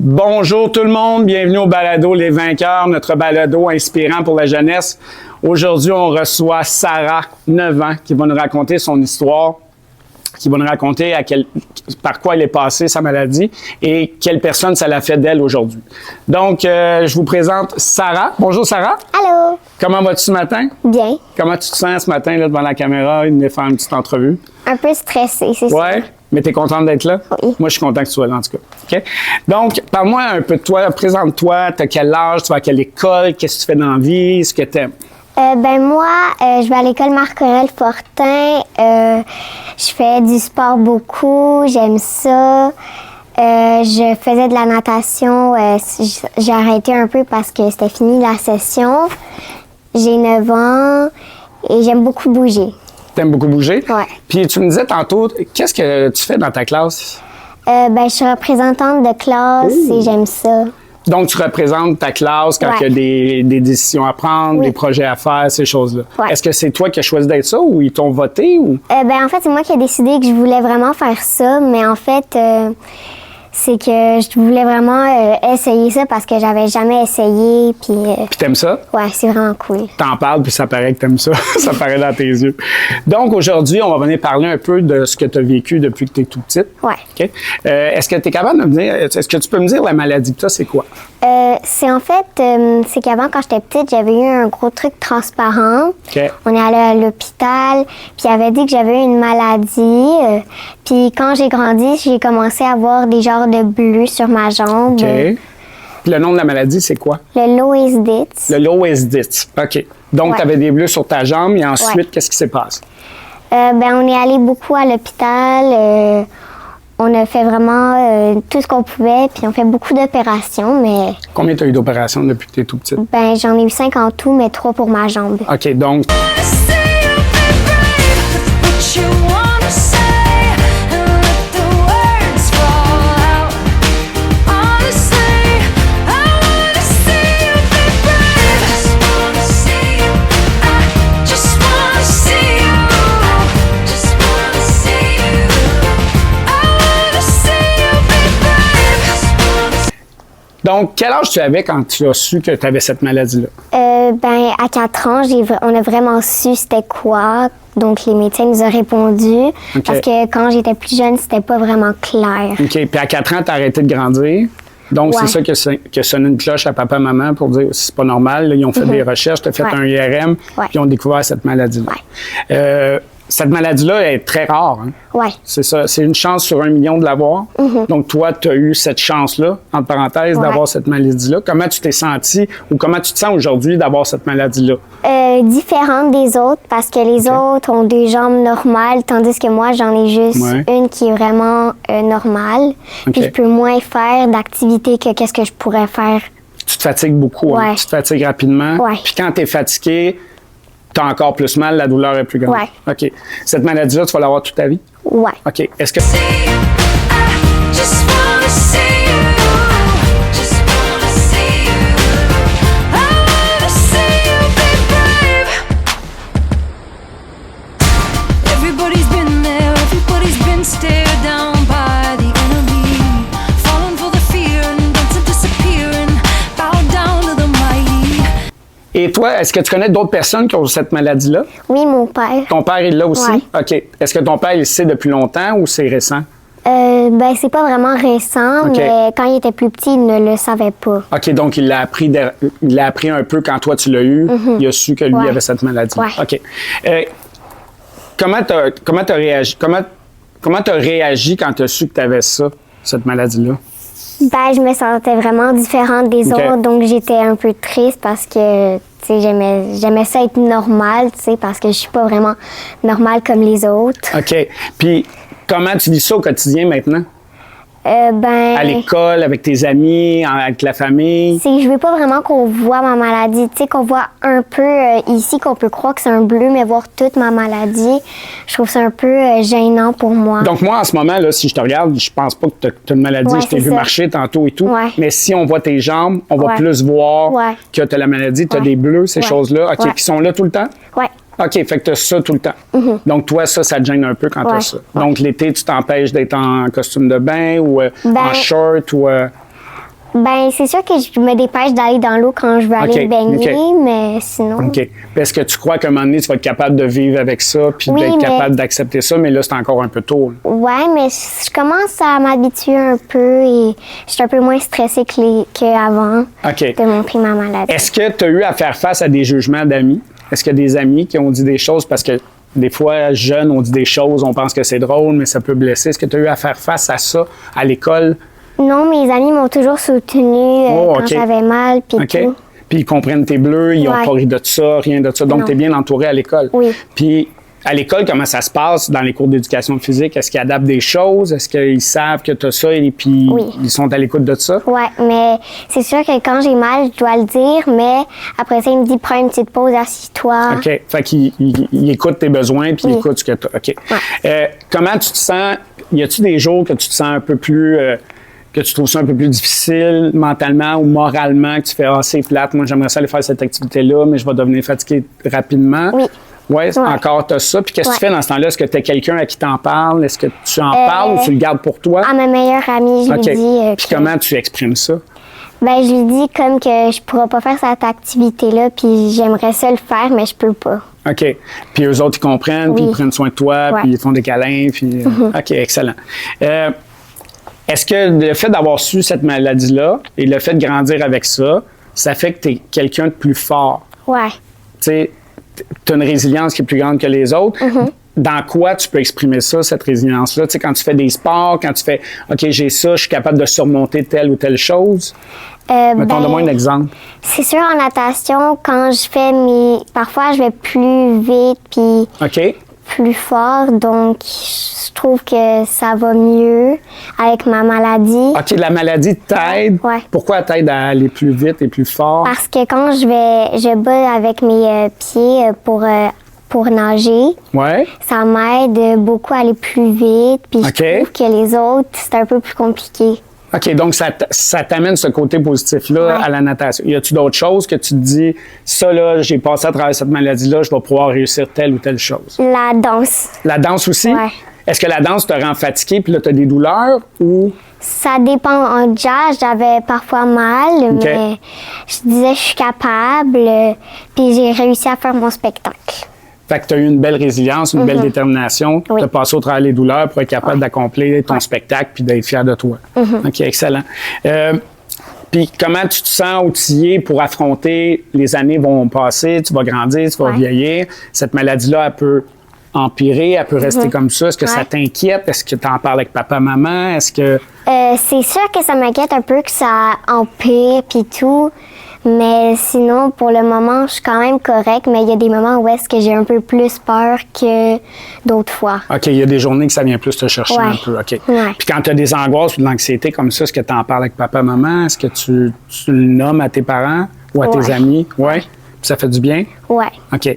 Bonjour tout le monde, bienvenue au balado Les Vainqueurs, notre balado inspirant pour la jeunesse. Aujourd'hui, on reçoit Sarah, 9 ans, qui va nous raconter son histoire, qui va nous raconter par quoi elle est passée, sa maladie, et quelle personne ça l'a fait d'elle aujourd'hui. Donc, je vous présente Sarah. Bonjour Sarah. Allô. Comment vas-tu ce matin? Bien. Comment tu te sens ce matin là, devant la caméra, de faire une petite entrevue? Un peu stressée, c'est ça. Ouais. Mais tu es contente d'être là? Oui. Moi, je suis content que tu sois là, en tout cas. OK? Donc, parle-moi un peu de toi. Présente-toi. Tu as quel âge? Tu vas à quelle école? Qu'est-ce que tu fais dans la vie? Ce que tu aimes? Moi, je vais à l'école Marc-Aurèle Fortin. Je fais du sport beaucoup. J'aime ça. Je faisais de la natation. J'ai arrêté un peu parce que c'était fini la session. J'ai 9 ans et j'aime beaucoup bouger. T'aimes beaucoup bouger? Ouais. Puis tu me disais tantôt, qu'est-ce que tu fais dans ta classe? Je suis représentante de classe et j'aime ça. Donc, tu représentes ta classe quand il y a des décisions à prendre, des projets à faire, ces choses-là. Ouais. Est-ce que c'est toi qui as choisi d'être ça ou ils t'ont voté? Ou? En fait, c'est moi qui ai décidé que je voulais vraiment faire ça, mais en fait, c'est que je voulais vraiment essayer ça parce que j'avais jamais essayé. Puis t'aimes ça? Ouais, c'est vraiment cool. T'en parles, puis ça paraît que t'aimes ça. Ça paraît dans tes yeux. Donc, aujourd'hui, on va venir parler un peu de ce que tu as vécu depuis que tu es tout petite. Ouais. OK? Est-ce que tu es capable de me dire, est-ce que tu peux me dire la maladie que tu as, c'est quoi? C'est en fait, c'est qu'avant, quand j'étais petite, j'avais eu un gros truc transparent. OK. On est allé à l'hôpital, puis il avait dit que j'avais eu une maladie. Puis quand j'ai grandi, j'ai commencé à avoir des genres de bleus sur ma jambe. OK. Puis le nom de la maladie, c'est quoi? Le Loeys-Dietz. Le Loeys-Dietz. OK. Donc, tu avais des bleus sur ta jambe et ensuite, qu'est-ce qui s'est passé? On est allé beaucoup à l'hôpital. On a fait vraiment tout ce qu'on pouvait, puis on fait beaucoup d'opérations, mais... Combien tu as eu d'opérations depuis que tu es tout petite? J'en ai eu 5 en tout, mais 3 pour ma jambe. OK, donc... Donc, quel âge tu avais quand tu as su que tu avais cette maladie-là? À 4 ans, on a vraiment su c'était quoi. Donc, les médecins nous ont répondu. Okay. Parce que quand j'étais plus jeune, c'était pas vraiment clair. OK. Puis à 4 ans, tu as arrêté de grandir. Donc, c'est ça qui a sonné une cloche à papa, maman pour dire c'est pas normal. Là, ils ont fait des recherches, tu as fait un IRM, puis ils ont découvert cette maladie-là. Ouais. Cette maladie-là est très rare. Hein? Oui. C'est ça. C'est une chance sur 1 million de l'avoir. Donc, toi, tu as eu cette chance-là, entre parenthèses, d'avoir cette maladie-là. Comment tu t'es sentie ou comment tu te sens aujourd'hui d'avoir cette maladie-là? Différente des autres parce que les autres ont des jambes normales, tandis que moi, j'en ai juste une qui est vraiment normale. Puis je peux moins faire d'activités que qu'est-ce que je pourrais faire. Tu te fatigues beaucoup. Hein? Tu te fatigues rapidement. Puis quand tu es fatigué, tu as encore plus mal, la douleur est plus grande. Ouais. OK. Cette maladie-là, tu vas l'avoir toute ta vie? Ouais. OK. Est-ce que... Et toi, est-ce que tu connais d'autres personnes qui ont cette maladie-là? Oui, mon père. Ton père est là aussi? Ouais. OK. Est-ce que ton père, il sait depuis longtemps ou c'est récent? C'est pas vraiment récent, mais quand il était plus petit, il ne le savait pas. OK, donc il l'a appris un peu quand toi tu l'as eu. Il a su que lui avait cette maladie. Ouais. OK. Comment t'as réagi? Comment t'as réagi quand tu as su que tu avais ça, cette maladie-là? Je me sentais vraiment différente des autres, donc j'étais un peu triste parce que j'aimais ça être normale, parce que je suis pas vraiment normale comme les autres. OK. Puis, comment tu vis ça au quotidien maintenant? À l'école, avec tes amis, avec la famille? Je veux pas vraiment qu'on voit ma maladie. Qu'on voit un peu ici, qu'on peut croire que c'est un bleu, mais voir toute ma maladie, je trouve ça un peu gênant pour moi. Donc, moi, en ce moment, là, si je te regarde, je pense pas que tu as une maladie. Je t'ai vu marcher tantôt et tout. Mais si on voit tes jambes, on va plus voir que tu as la maladie, tu as des bleus, ces choses-là, qui sont là tout le temps? Oui. OK, fait que tu as ça tout le temps. Donc, toi, ça te gêne un peu quand tu as ça. Donc, l'été, tu t'empêches d'être en costume de bain ou en short ou... Ben, c'est sûr que je me dépêche d'aller dans l'eau quand je veux aller baigner, mais sinon... OK. Est-ce que tu crois qu'à un moment donné, tu vas être capable de vivre avec ça puis Oui, d'être mais- capable d'accepter ça, mais là, c'est encore un peu tôt, là. Ouais, mais je commence à m'habituer un peu et je suis un peu moins stressée qu'avant OK. de montrer ma maladie. Est-ce que tu as eu à faire face à des jugements d'amis? Est-ce qu'il y a des amis qui ont dit des choses parce que des fois, jeunes, on dit des choses, on pense que c'est drôle, mais ça peut blesser. Est-ce que tu as eu à faire face à ça à l'école? Non, mes amis m'ont toujours soutenue Oh, quand OK. j'avais mal, puis OK? tout. Puis ils comprennent tes bleus, ils n'ont Ouais. pas ri de ça, rien de ça. Donc, Non. tu es bien entouré à l'école. Oui. Puis, à l'école, comment ça se passe dans les cours d'éducation physique? Est-ce qu'ils adaptent des choses? Est-ce qu'ils savent que tu as ça et puis Oui. ils sont à l'écoute de ça? Ouais, mais c'est sûr que quand j'ai mal, je dois le dire, mais après ça, il me dit prends une petite pause, assis-toi. OK. Fait qu'ils écoutent tes besoins puis ils Oui. écoutent ce que tu as. OK. Comment tu te sens? Y a-tu des jours que tu te sens un peu plus. Que tu trouves ça un peu plus difficile mentalement ou moralement, que tu fais c'est plate, moi j'aimerais ça aller faire cette activité-là, mais je vais devenir fatigué rapidement? Oui. Ouais, Ouais. encore tu as ça. Puis qu'est-ce que tu Ouais. fais dans ce temps-là? Est-ce que tu as quelqu'un à qui t'en parles? Est-ce que tu en parles ou tu le gardes pour toi? À ma meilleure amie, je OK. lui dis Puis que... comment tu exprimes ça? Ben, je lui dis comme que je pourrais pas faire cette activité-là, puis j'aimerais ça le faire, mais je peux pas. OK. Puis eux autres, ils comprennent, puis Oui. ils prennent soin de toi, Ouais. puis ils font des câlins, puis... OK, excellent. Est-ce que le fait d'avoir su cette maladie-là et le fait de grandir avec ça, ça fait que tu es quelqu'un de plus fort? Ouais. Tu sais, tu as une résilience qui est plus grande que les autres. Dans quoi tu peux exprimer ça, cette résilience-là? Tu sais, quand tu fais des sports, quand tu fais « OK, j'ai ça, je suis capable de surmonter telle ou telle chose », mettons, donne-moi un exemple. C'est sûr, en natation, quand je fais parfois, je vais plus vite, puis OK? plus fort, donc je trouve que ça va mieux avec ma maladie. OK, la maladie t'aide. Ouais. Pourquoi elle t'aide à aller plus vite et plus fort? Parce que quand je bats avec mes pieds pour nager, Ouais. ça m'aide beaucoup à aller plus vite, puis OK. je trouve que les autres, c'est un peu plus compliqué. OK, donc ça t'amène ce côté positif-là Ouais. à la natation. Y a-tu d'autres choses que tu te dis, ça là, j'ai passé à travers cette maladie-là, je vais pouvoir réussir telle ou telle chose? La danse, La danse aussi? Ouais. Est-ce que la danse te rend fatigué puis là, tu as des douleurs ou. ça dépend. En jazz, j'avais parfois mal, OK. mais je disais je suis capable, puis j'ai réussi à faire mon spectacle. Fait que tu as eu une belle résilience, une belle détermination Oui. de passer au travers les douleurs pour être capable d'accomplir ton spectacle puis d'être fier de toi. OK, excellent. Puis comment tu te sens outillé pour affronter les années vont passer, tu vas grandir, tu vas Ouais. vieillir. Cette maladie-là, elle peut empirer, elle peut rester comme ça. Est-ce que ça Ouais. t'inquiète? Est-ce que tu en parles avec papa, maman? Est-ce que... C'est sûr que ça m'inquiète un peu que ça empire puis tout, mais sinon, pour le moment, je suis quand même correcte, mais il y a des moments où est-ce que j'ai un peu plus peur que d'autres fois. OK, il y a des journées que ça vient plus te chercher Ouais. un peu. OK. Ouais. Puis quand tu as des angoisses ou de l'anxiété comme ça, est-ce que tu en parles avec papa, maman? Est-ce que tu le nommes à tes parents ou à tes Ouais. amis? Oui. Puis ça fait du bien? Ouais. OK.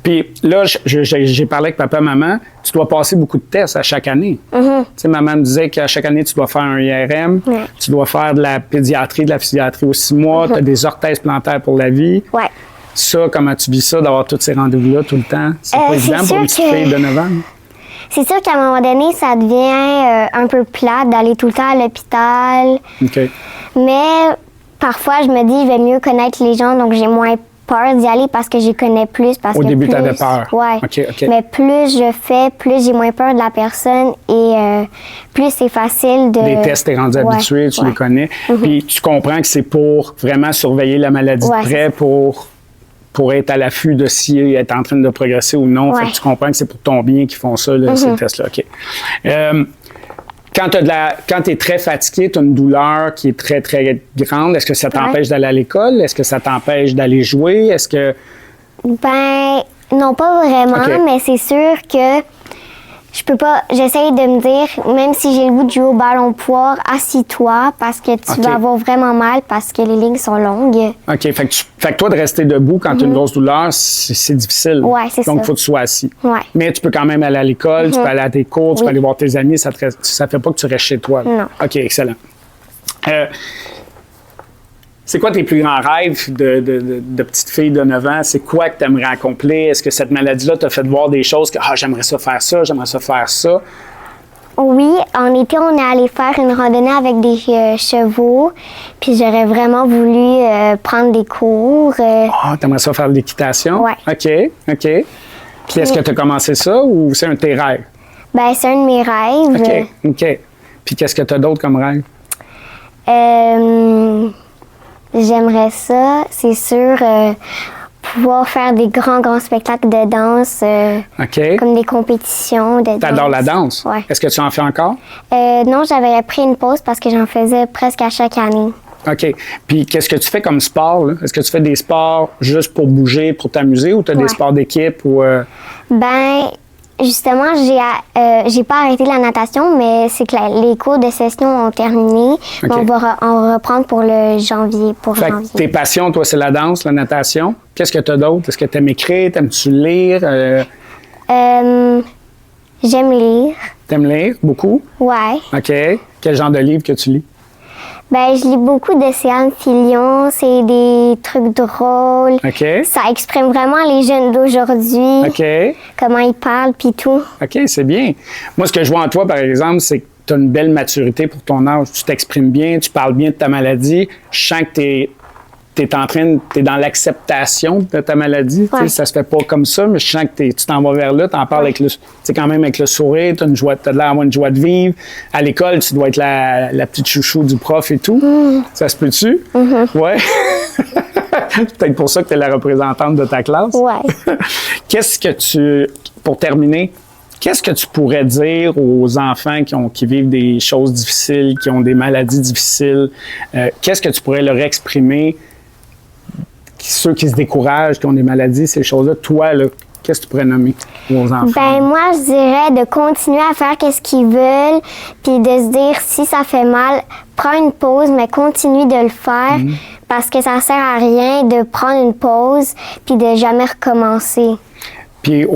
Puis là, j'ai parlé avec papa, maman. Tu dois passer beaucoup de tests à chaque année. Tu sais, maman me disait qu'à chaque année, tu dois faire un IRM, Ouais. tu dois faire de la pédiatrie, de la physiatrie aux 6 mois, tu as des orthèses plantaires pour la vie. Ouais. Ça, comment tu vis ça, d'avoir tous ces rendez-vous-là tout le temps? C'est pas c'est évident pour sûr une petite que- fille de 9 ans. C'est sûr qu'à un moment donné, ça devient un peu plate d'aller tout le temps à l'hôpital, OK. mais parfois, je me dis, je vais mieux connaître les gens, donc j'ai moins peur d'y aller parce que j'y connais plus. Parce Au que début, plus, t'avais peur. Ouais. OK, OK. Mais plus je fais, plus j'ai moins peur de la personne et plus c'est facile de... Les tests, t'es rendu Ouais, habitué, tu ouais. les connais. Puis tu comprends que c'est pour vraiment surveiller la maladie Ouais, de près, pour être à l'affût de si elle est en train de progresser ou non. Fait Ouais. que tu comprends que c'est pour ton bien qu'ils font ça, là, ces tests-là. OK. Quand tu es très fatigué, tu as une douleur qui est très, très grande, est-ce que ça t'empêche d'aller à l'école? Est-ce que ça t'empêche d'aller jouer? Est-ce que... Ben, non, pas vraiment, OK. mais c'est sûr que je peux pas. J'essaye de me dire, même si j'ai le goût de jouer au ballon poire, assis-toi parce que tu OK. vas avoir vraiment mal parce que les lignes sont longues. OK. Fait que toi, de rester debout quand tu as une grosse douleur, c'est difficile. Ouais, c'est Donc, ça. il faut que tu sois assis. Ouais. Mais tu peux quand même aller à l'école, tu peux aller à tes cours, tu peux Oui. aller voir tes amis. Ça fait pas que tu restes chez toi. là. Non. OK, excellent. C'est quoi tes plus grands rêves de petite fille de 9 ans? C'est quoi que tu aimerais accomplir? Est-ce que cette maladie-là t'a fait voir des choses que j'aimerais ça faire ça, j'aimerais ça faire ça? Oui, en été, on est allé faire une randonnée avec des chevaux. Puis j'aurais vraiment voulu prendre des cours. Ah, t'aimerais ça faire de l'équitation? Ouais. OK. Puis est-ce que tu as commencé ça ou c'est un de tes rêves? Ben, c'est un de mes rêves. OK. Puis qu'est-ce que tu as d'autre comme rêve? J'aimerais ça, c'est sûr, pouvoir faire des grands spectacles de danse, OK. comme des compétitions de danse. T'adores la danse? Ouais. Est-ce que tu en fais encore? Non, j'avais pris une pause parce que j'en faisais presque à chaque année. OK. Puis qu'est-ce que tu fais comme sport, là? Est-ce que tu fais des sports juste pour bouger, pour t'amuser ou tu as des sports d'équipe ou... Ben, justement, j'ai pas arrêté la natation, mais c'est que les cours de session ont terminé. OK. Mais on va en reprendre pour le janvier. Fait que tes passions, toi, c'est la danse, la natation. Qu'est-ce que tu as d'autre? Est-ce que tu aimes écrire? T'aimes-tu lire? J'aime lire. T'aimes lire beaucoup? Ouais. OK. Quel genre de livre que tu lis? Ben, je lis beaucoup d'Océane Filion. C'est des trucs drôles. OK. Ça exprime vraiment les jeunes d'aujourd'hui. OK. Comment ils parlent, puis tout. OK, c'est bien. Moi, ce que je vois en toi, par exemple, c'est que tu as une belle maturité pour ton âge. Tu t'exprimes bien, tu parles bien de ta maladie. Je sens que tu es dans l'acceptation de ta maladie. Ouais. Ça se fait pas comme ça, mais je sens que tu t'en vas vers là, tu en parles quand même avec le sourire, tu as l'air d'avoir une joie de vivre. À l'école, tu dois être la petite chouchou du prof et tout. Ça se peut-tu? Ouais. Peut-être pour ça que tu es la représentante de ta classe. Ouais. Pour terminer, qu'est-ce que tu pourrais dire aux enfants qui vivent des choses difficiles, qui ont des maladies difficiles? Qu'est-ce que tu pourrais leur exprimer? Ceux qui se découragent, qui ont des maladies, ces choses-là, toi, là, qu'est-ce que tu pourrais nommer aux enfants? Ben moi, je dirais de continuer à faire ce qu'ils veulent, puis de se dire si ça fait mal, prends une pause, mais continue de le faire, parce que ça sert à rien de prendre une pause puis de jamais recommencer. Puis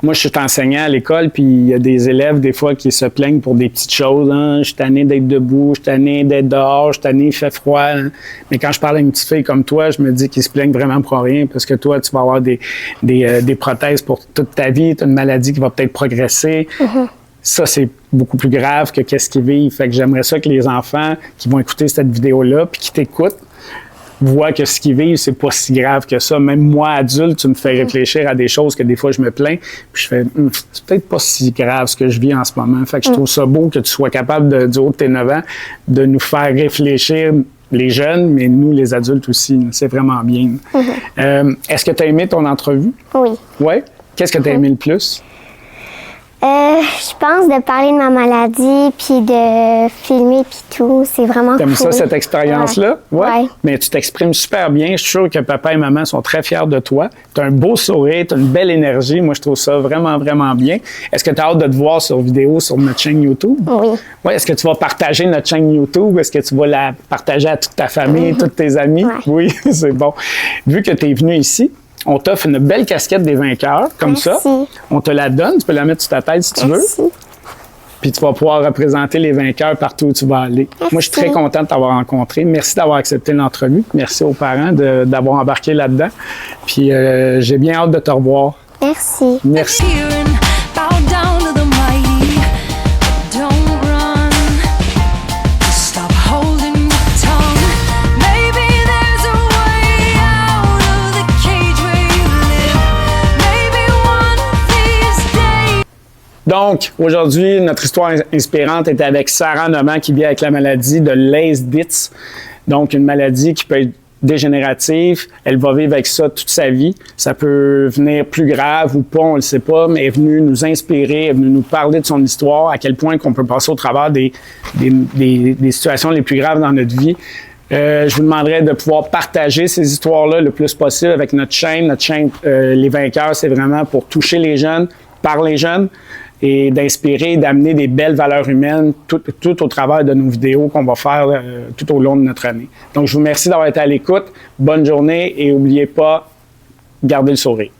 moi, je suis enseignant à l'école, puis il y a des élèves, des fois, qui se plaignent pour des petites choses. Hein. Je suis tanné d'être debout, je suis tanné d'être dehors, je suis tanné, il fait froid. Hein. Mais quand je parle à une petite fille comme toi, je me dis qu'ils se plaignent vraiment pour rien, parce que toi, tu vas avoir des prothèses pour toute ta vie, tu as une maladie qui va peut-être progresser. Ça, c'est beaucoup plus grave que qu'est-ce qu'ils vivent. Fait que j'aimerais ça que les enfants qui vont écouter cette vidéo-là, puis qui t'écoutent, voient que ce qu'ils vivent, c'est pas si grave que ça. Même moi, adulte, tu me fais réfléchir à des choses que des fois je me plains, puis je fais, c'est peut-être pas si grave ce que je vis en ce moment. Fait que je trouve ça beau que tu sois capable, du haut de tes 9 ans, de nous faire réfléchir, les jeunes, mais nous, les adultes aussi. C'est vraiment bien. Est-ce que tu as aimé ton entrevue? Oui. Oui? Qu'est-ce que tu as aimé le plus? Je pense de parler de ma maladie, puis de filmer, puis tout. C'est vraiment T'aimes cool. ça, cette expérience-là? Ouais. Mais tu t'exprimes super bien. Je suis sûr que papa et maman sont très fiers de toi. Tu as un beau sourire, tu as une belle énergie. Moi, je trouve ça vraiment, vraiment bien. Est-ce que tu as hâte de te voir sur vidéo sur notre chaîne YouTube? Oui. Oui. Est-ce que tu vas partager notre chaîne YouTube? Est-ce que tu vas la partager à toute ta famille, tous tes amis? Ouais. Oui, c'est bon. Vu que tu es venu ici, on t'offre une belle casquette des vainqueurs, comme Merci. ça. On te la donne. Tu peux la mettre sur ta tête si tu veux. Puis tu vas pouvoir représenter les vainqueurs partout où tu vas aller. Merci. Moi, je suis très contente de t'avoir rencontré. Merci d'avoir accepté l'entrevue. Merci aux parents d'avoir embarqué là-dedans. Puis j'ai bien hâte de te revoir. Merci. Merci. Donc, aujourd'hui, notre histoire inspirante est avec Sarah Noman qui vit avec la maladie de Leigh-Dietz. Donc, une maladie qui peut être dégénérative. Elle va vivre avec ça toute sa vie. Ça peut venir plus grave ou pas, on le sait pas, mais elle est venue nous inspirer, elle est venue nous parler de son histoire, à quel point qu'on peut passer au travers des situations les plus graves dans notre vie. Je vous demanderais de pouvoir partager ces histoires-là le plus possible avec notre chaîne. Notre chaîne Les Vainqueurs, c'est vraiment pour toucher les jeunes, par les jeunes, et d'inspirer, d'amener des belles valeurs humaines tout au travers de nos vidéos qu'on va faire tout au long de notre année. Donc, je vous remercie d'avoir été à l'écoute. Bonne journée et n'oubliez pas, gardez le sourire.